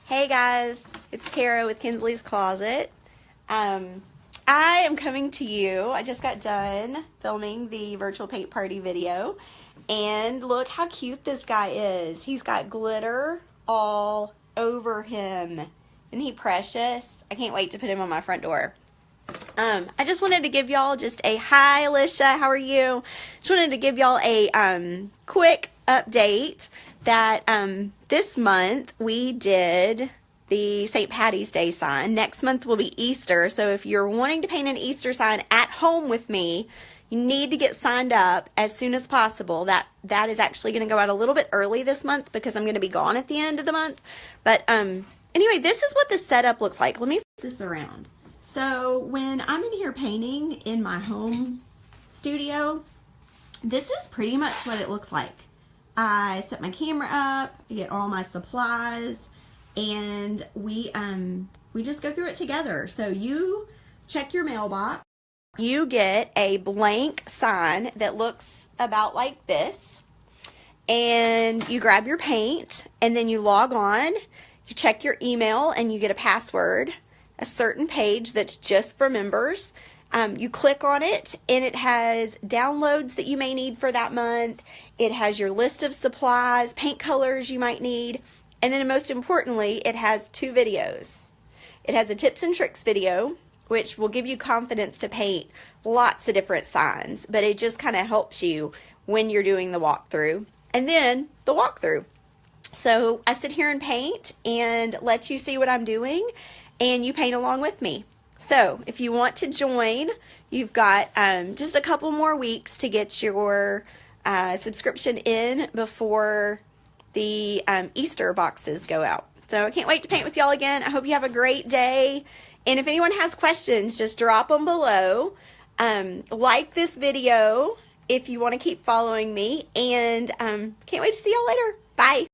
Hey guys, it's Kara with Kinsley's Closet. I am coming to you. I just got done filming the virtual paint party video, and look how cute this guy is. He's got glitter all over him. Isn't he precious? I can't wait to put him on my front door. I just wanted to give y'all just a hi, Alicia, how are you? Just wanted to give y'all a quick update that this month we did the St. Patty's Day sign. Next month will be Easter, so if you're wanting to paint an Easter sign at home with me, you need to get signed up as soon as possible. That is actually going to go out a little bit early this month because I'm going to be gone at the end of the month. But anyway, this is what the setup looks like. Let me flip this around. So when I'm in here painting in my home studio, this is pretty much what it looks like. I set my camera up, I get all my supplies, and we just go through it together. So you check your mailbox, you get a blank sign that looks about like this, and you grab your paint, and then you log on, you check your email, and you get a password, a certain page that's just for members. You click on it and it has downloads that you may need for that month. It has your list of supplies, paint colors you might need, and then most importantly, it has 2 videos. It has a tips and tricks video, which will give you confidence to paint lots of different signs, but it just kind of helps you when you're doing the walkthrough, and then the walkthrough. So I sit here and paint and let you see what I'm doing, and you paint along with me. So if you want to join, you've got just a couple more weeks to get your subscription in before the Easter boxes go out. So I can't wait to paint with y'all again. I hope you have a great day. And if anyone has questions, just drop them below. Like this video if you want to keep following me. And can't wait to see y'all later. Bye.